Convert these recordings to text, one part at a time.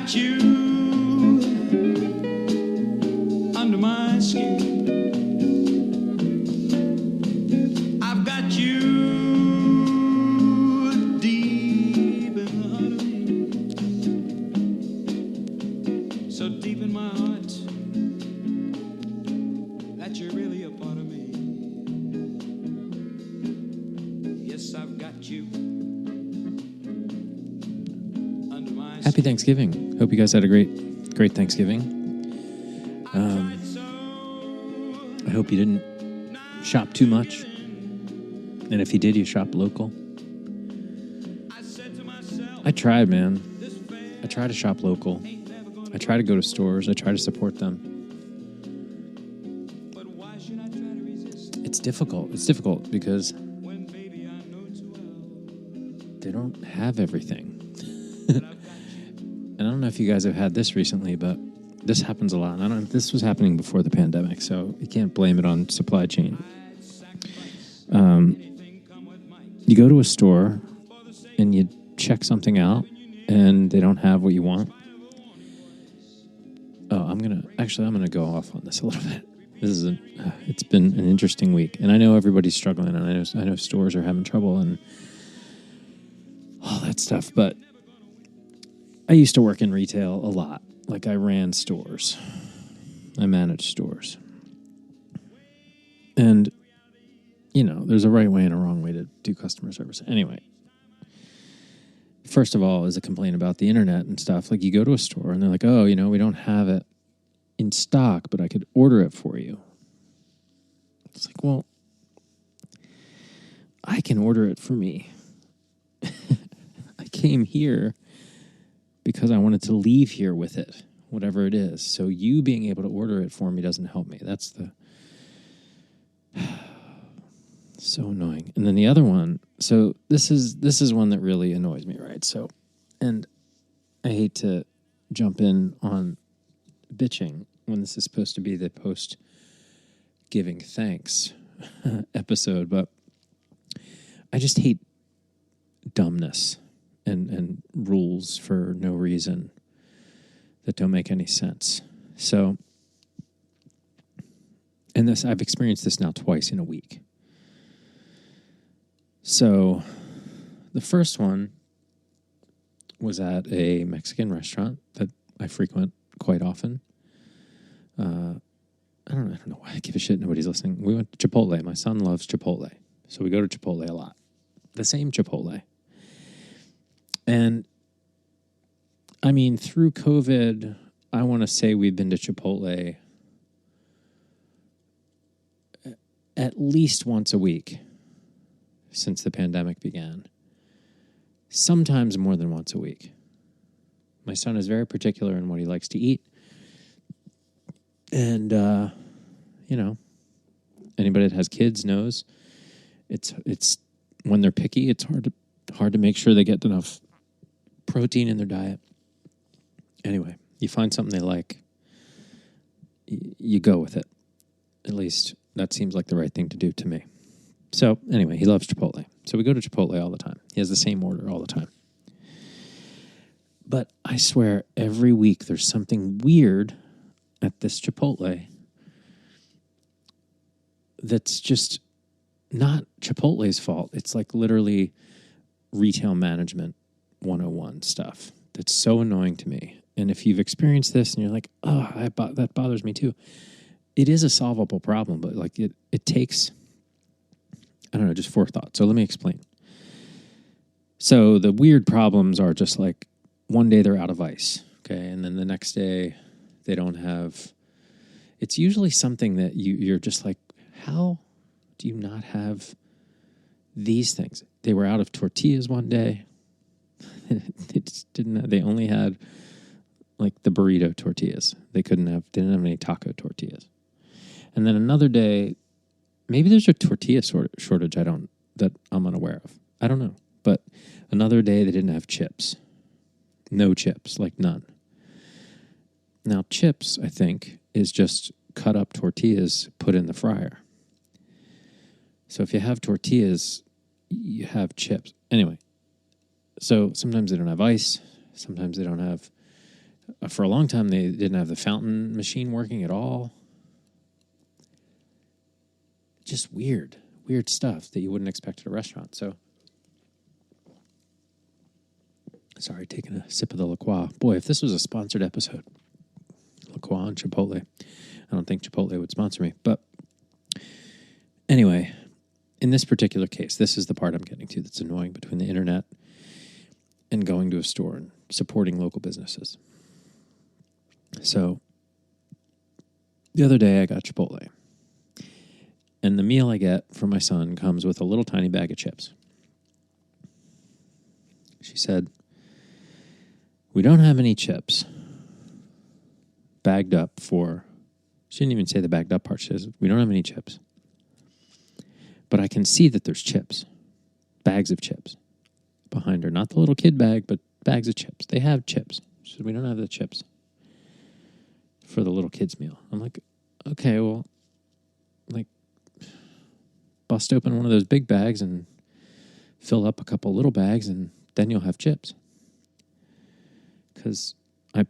got you under my skin. I've got you deep in the heart of me. So deep in my heart that you're really a part of me. Yes, I've got you under my skin. Happy Thanksgiving. Hope you guys had a great Thanksgiving. I hope you didn't shop too much. And if you did, you shop local. I tried, man. I try to shop local. I try to go to stores. I try to support them. It's difficult. It's difficult because they don't have everything. And I don't know if you guys have had this recently, but this happens a lot. And I don't know if this was happening before the pandemic, so you can't blame it on supply chain. You go to a store and you check something out and they don't have what you want. Oh, I'm gonna go off on this a little bit. It's been an interesting week, and I know everybody's struggling, and I know stores are having trouble and all that stuff. But I used to work in retail a lot. Like, I ran stores. I managed stores. And, you know, there's a right way and a wrong way to do customer service. Anyway, first of all is a complaint about the internet and stuff. Like, you go to a store and they're like, oh, you know, we don't have it in stock, but I could order it for you. It's like, well, I can order it for me. I came here because I wanted to leave here with it, whatever it is. So you being able to order it for me doesn't help me. That's so annoying. And then the other one, so this is one that really annoys me, right? So, and I hate to jump in on bitching when this is supposed to be the post giving thanks episode, but I just hate dumbness and rules for no reason that don't make any sense. So, and this, I've experienced this now twice in a week. So, the first one was at a Mexican restaurant that I frequent quite often. I don't know why I give a shit. Nobody's listening. We went to Chipotle. My son loves Chipotle. So we go to Chipotle a lot. The same Chipotle. And, I mean, through COVID, I want to say we've been to Chipotle at least once a week since the pandemic began. Sometimes more than once a week. My son is very particular in what he likes to eat. And, you know, anybody that has kids knows it's when they're picky, it's hard to make sure they get enough protein in their diet. Anyway, you find something they like, you go with it. At least that seems like the right thing to do to me. So anyway, he loves Chipotle. So we go to Chipotle all the time. He has the same order all the time. But I swear every week there's something weird at this Chipotle that's just not Chipotle's fault. It's like literally retail management 101 stuff that's so annoying to me. And if you've experienced this and you're like, oh, that bothers me too. It is a solvable problem, but like it takes, I don't know, just forethought. So let me explain. So the weird problems are just like one day they're out of ice, okay? And then the next day they don't have, it's usually something that you're just like, how do you not have these things? They were out of tortillas one day. They only had like the burrito tortillas. They didn't have any taco tortillas. And then another day, maybe there's a tortilla shortage that I'm unaware of. I don't know. But another day they didn't have chips. No chips, like none. Now chips, I think, is just cut up tortillas put in the fryer. So if you have tortillas, you have chips. Anyway, so sometimes they don't have ice. Sometimes they don't have For a long time, they didn't have the fountain machine working at all. Just weird stuff that you wouldn't expect at a restaurant. So, sorry, taking a sip of the La Croix. Boy, if this was a sponsored episode, La Croix and Chipotle. I don't think Chipotle would sponsor me. But anyway, in this particular case, this is the part I'm getting to that's annoying between the internet and going to a store and supporting local businesses. So, the other day I got Chipotle. And the meal I get for my son comes with a little tiny bag of chips. She said, "We don't have any chips bagged up for..." She didn't even say the bagged up part. She says, "We don't have any chips. But I can see that there's chips. Bags of chips behind her. Not the little kid bag, but bags of chips. They have chips." She said, "We don't have the chips for the little kid's meal." I'm like, okay, well, like, bust open one of those big bags and fill up a couple little bags, and then you'll have chips. Because I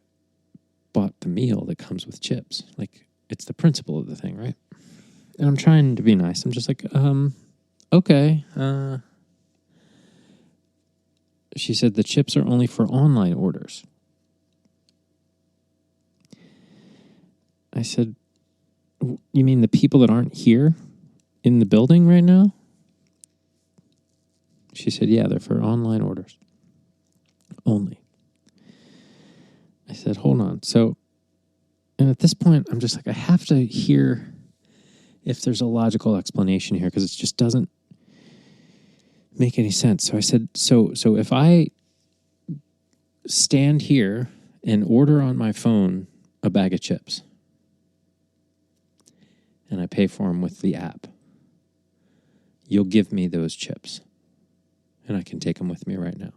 bought the meal that comes with chips. Like, it's the principle of the thing, right? And I'm trying to be nice. I'm just like, okay. She said the chips are only for online orders. I said, "You mean the people that aren't here in the building right now?" She said, "Yeah, they're for online orders only." I said, "Hold on." So, and at this point, I'm just like, I have to hear if there's a logical explanation here, because it just doesn't make any sense. So I said, so if I stand here and order on my phone a bag of chips, and I pay for them with the app, you'll give me those chips, and I can take them with me right now.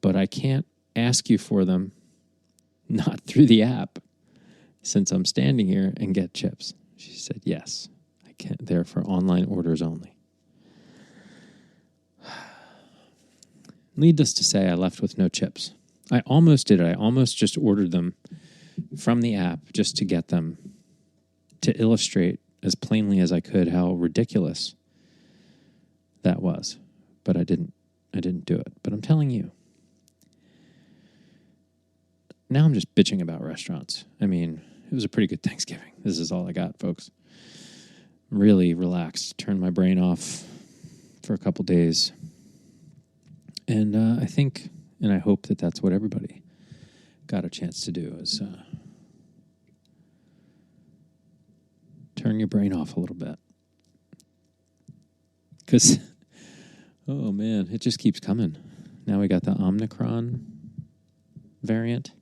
But I can't ask you for them not through the app, since I'm standing here, and get chips. She said, "Yes, I can. They're for online orders only." Needless to say, I left with no chips. I almost did it. I almost just ordered them from the app just to get them, to illustrate as plainly as I could how ridiculous that was. But I didn't do it. But I'm telling you, now I'm just bitching about restaurants. I mean, it was a pretty good Thanksgiving. This is all I got, folks. Really relaxed. Turned my brain off for a couple days. And I think, and I hope that that's what everybody got a chance to do, is turn your brain off a little bit. Because, oh man, it just keeps coming. Now we got the Omicron variant.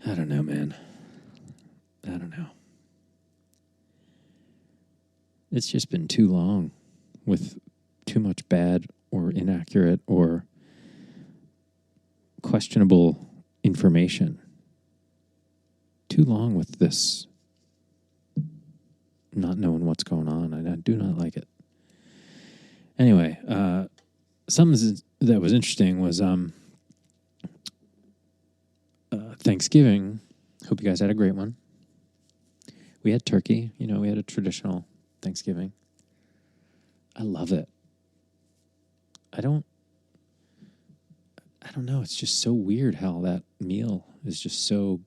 I don't know, man. I don't know. It's just been too long with too much bad or inaccurate or questionable information. Too long with this not knowing what's going on. I do not like it. Anyway, something that was interesting was Thanksgiving. Hope you guys had a great one. We had turkey. You know, we had a traditional Thanksgiving. I love it. I don't know. It's just so weird how that meal is just so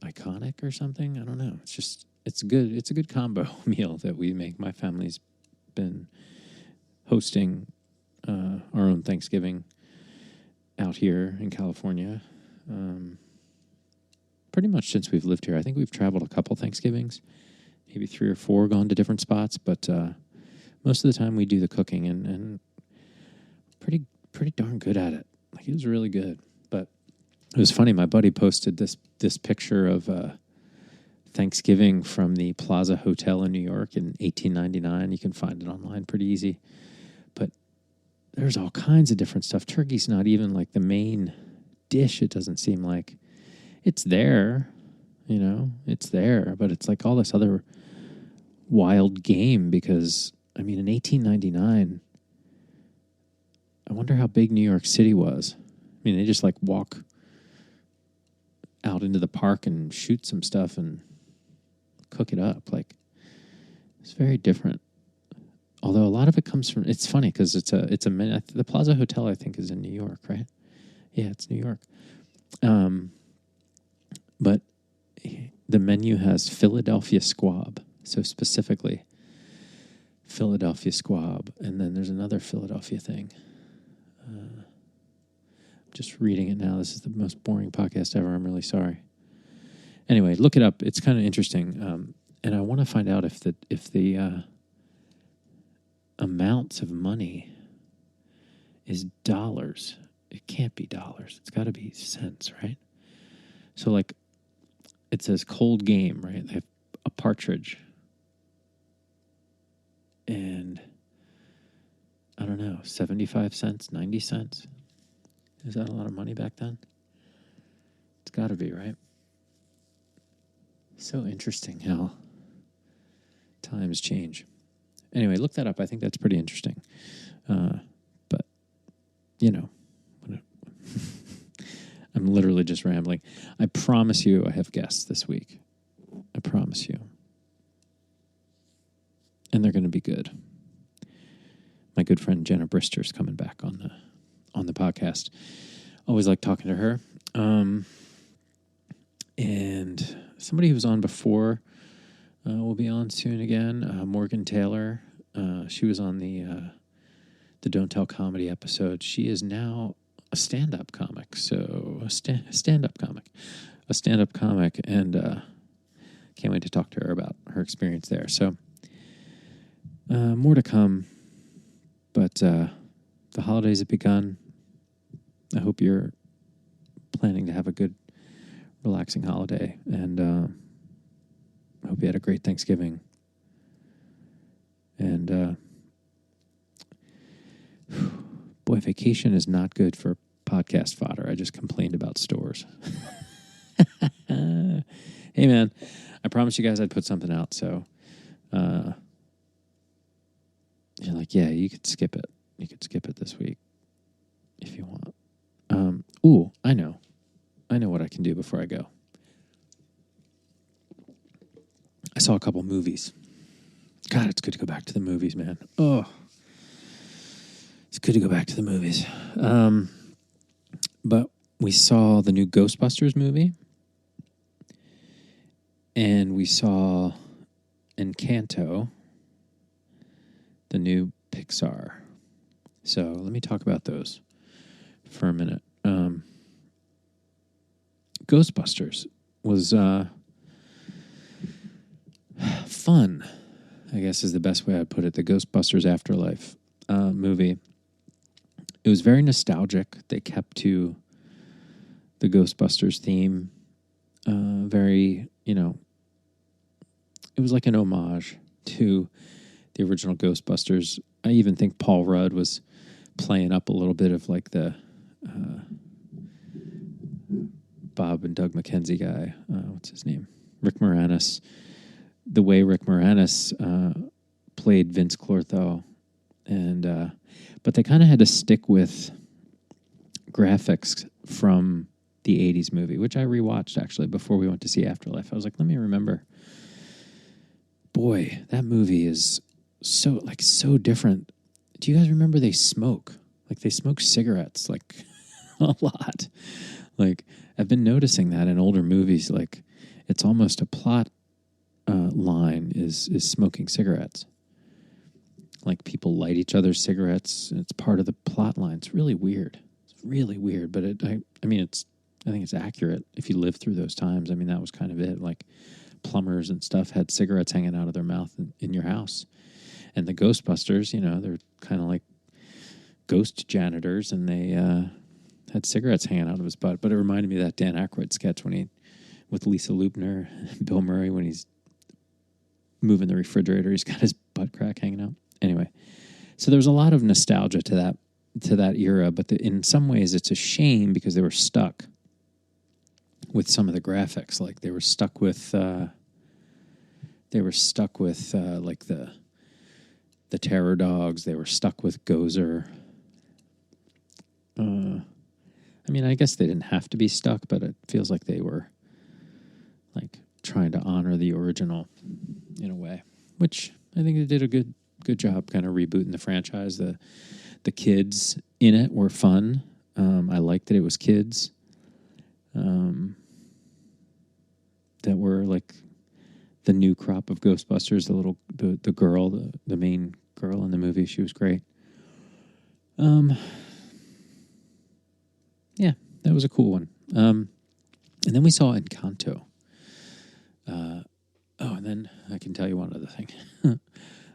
iconic or something. I don't know. It's good. It's a good combo meal that we make. My family's been hosting our own Thanksgiving out here in California pretty much since we've lived here. I think we've traveled a couple Thanksgivings, maybe 3 or 4, gone to different spots, but most of the time we do the cooking and pretty darn good at it. Like, it was really good. But it was funny, my buddy posted this picture of Thanksgiving from the Plaza Hotel in New York in 1899. You can find it online pretty easy. But there's all kinds of different stuff. Turkey's not even like the main dish, it doesn't seem like. It's there, you know, it's there, but it's like all this other wild game because, I mean, in 1899, I wonder how big New York City was. I mean, they just like walk out into the park and shoot some stuff and cook it up. Like, it's very different. Although a lot of it comes from, it's funny because the Plaza Hotel, I think, is in New York, right? Yeah, it's New York. But the menu has Philadelphia squab. So specifically, Philadelphia squab. And then there's another Philadelphia thing. I'm just reading it now. This is the most boring podcast ever. I'm really sorry. Anyway, look it up. It's kind of interesting. And I want to find out if the amounts of money is dollars. It can't be dollars. It's got to be cents, right? So, like, it says cold game, right? They have a partridge. And, I don't know, 75 cents, 90 cents? Is that a lot of money back then? It's got to be, right? So interesting how times change. Anyway, look that up. I think that's pretty interesting. But, you know, I'm literally just rambling. I promise you I have guests this week. I promise you. And they're going to be good. My good friend Jenna Brister's coming back on the podcast. Always like talking to her. And somebody who was on before will be on soon again. Morgan Taylor. She was on the Don't Tell Comedy episode. She is now a stand-up comic. So a stand-up comic, and can't wait to talk to her about her experience there. So more to come, but the holidays have begun. I hope you're planning to have a good, relaxing holiday, and I hope you had a great Thanksgiving. And boy, vacation is not good for podcast fodder. I just complained about stores. Hey, man, I promised you guys I'd put something out, so you're like, yeah, you could skip it. You could skip it this week if you want. I know. I know what I can do before I go. I saw a couple movies. God, it's good to go back to the movies, man. Oh, it's good to go back to the movies. But we saw the new Ghostbusters movie. And we saw Encanto, the new Pixar. So let me talk about those for a minute. Ghostbusters was fun, I guess is the best way I'd put it. The Ghostbusters Afterlife movie. It was very nostalgic. They kept to the Ghostbusters theme. Very, it was like an homage to the original Ghostbusters. I even think Paul Rudd was playing up a little bit of like the Bob and Doug McKenzie guy. What's his name? Rick Moranis. The way Rick Moranis played Vince Clortho. And but they kind of had to stick with graphics from the 80s movie, which I rewatched actually before we went to see Afterlife. I was like, let me remember. Boy, that movie is so different. Do you guys remember they smoke? Like they smoke cigarettes like a lot. Like I've been noticing that in older movies, like it's almost a plot line is smoking cigarettes. Like people light each other's cigarettes, and it's part of the plot line. It's really weird. It's really weird, but I think it's accurate if you live through those times. I mean, that was kind of it. Like plumbers and stuff had cigarettes hanging out of their mouth in your house. And the Ghostbusters, they're kind of like ghost janitors, and they had cigarettes hanging out of his butt. But it reminded me of that Dan Aykroyd sketch with Lisa Lubner, Bill Murray, when he's moving the refrigerator, he's got his butt crack hanging out. Anyway, so there's a lot of nostalgia to that era, but in some ways it's a shame because they were stuck with some of the graphics. Like they were stuck with like the terror dogs. They were stuck with Gozer. I mean, I guess they didn't have to be stuck, but it feels like they were like trying to honor the original in a way, which I think they did a good job kind of rebooting the franchise. The kids in it were fun. I liked that it was kids that were like the new crop of Ghostbusters. The girl, the main girl in the movie, she was great. Yeah, that was a cool one. And then we saw Encanto. And then I can tell you one other thing.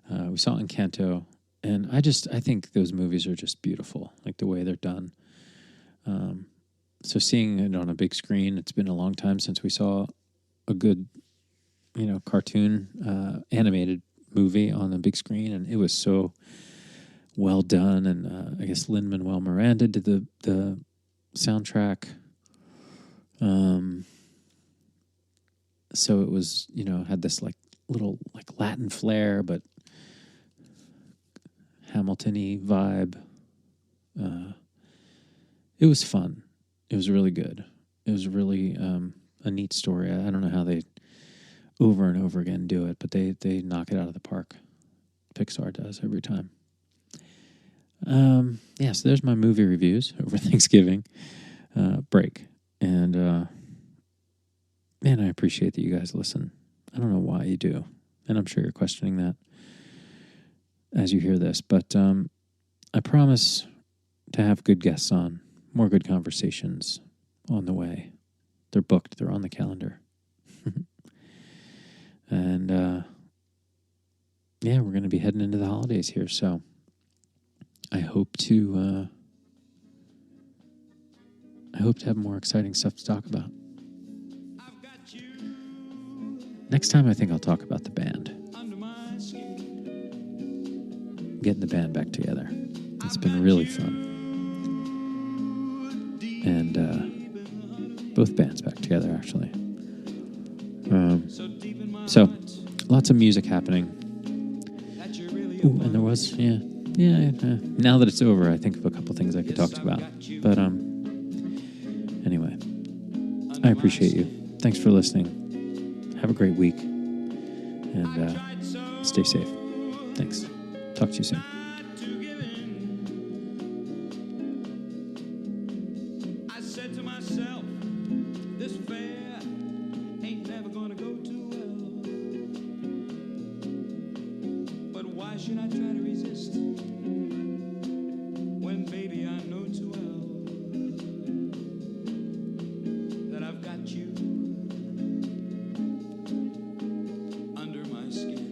We saw Encanto, and I think those movies are just beautiful, like the way they're done. So seeing it on a big screen, it's been a long time since we saw a good, cartoon animated movie on a big screen, and it was so well done. And I guess Lin-Manuel Miranda did the soundtrack. So it was, had this like little like Latin flair, but Hamilton-y vibe. It was fun. It was really good. It was really a neat story. I don't know how they over and over again do it, but they knock it out of the park. Pixar does every time. So there's my movie reviews over Thanksgiving break. And man, I appreciate that you guys listen. I don't know why you do, and I'm sure you're questioning that as you hear this, but I promise to have good guests on, more good conversations on the way. They're booked. They're on the calendar. And we're going to be heading into the holidays here, so I hope to have more exciting stuff to talk about. Next time, I think I'll talk about the band. Getting the band back together. It's been really fun. And both bands back together, actually. So, lots of music happening. Ooh, and there was, now that it's over, I think of a couple things I could talk about. But anyway, I appreciate you. Thanks for listening. Have a great week. And stay safe. Thanks. Talk to you soon. I said to myself, this fair ain't never gonna go too well. But why should I try to resist when, baby, I know too well that I've got you under my skin.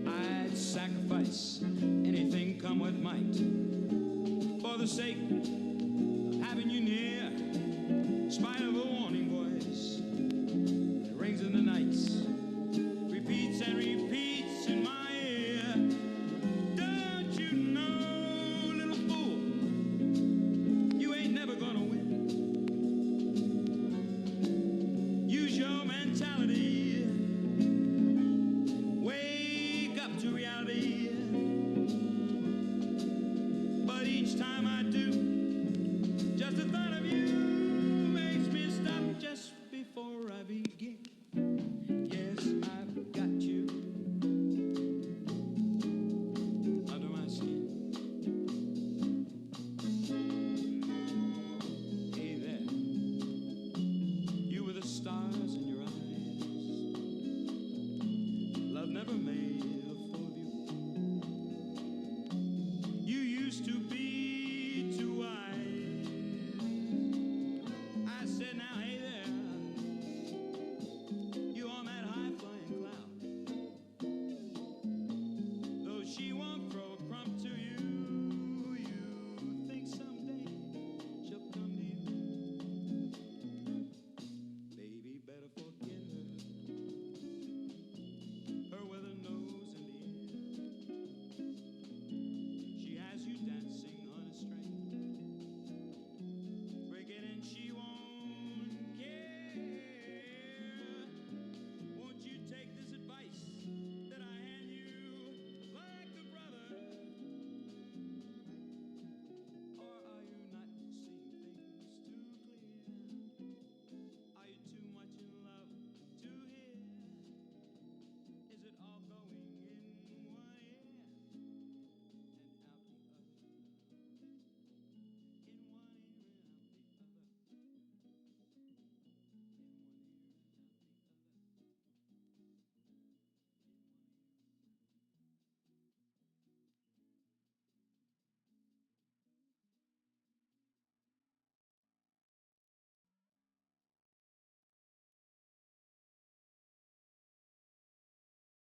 I'd sacrifice anything come what might for the sake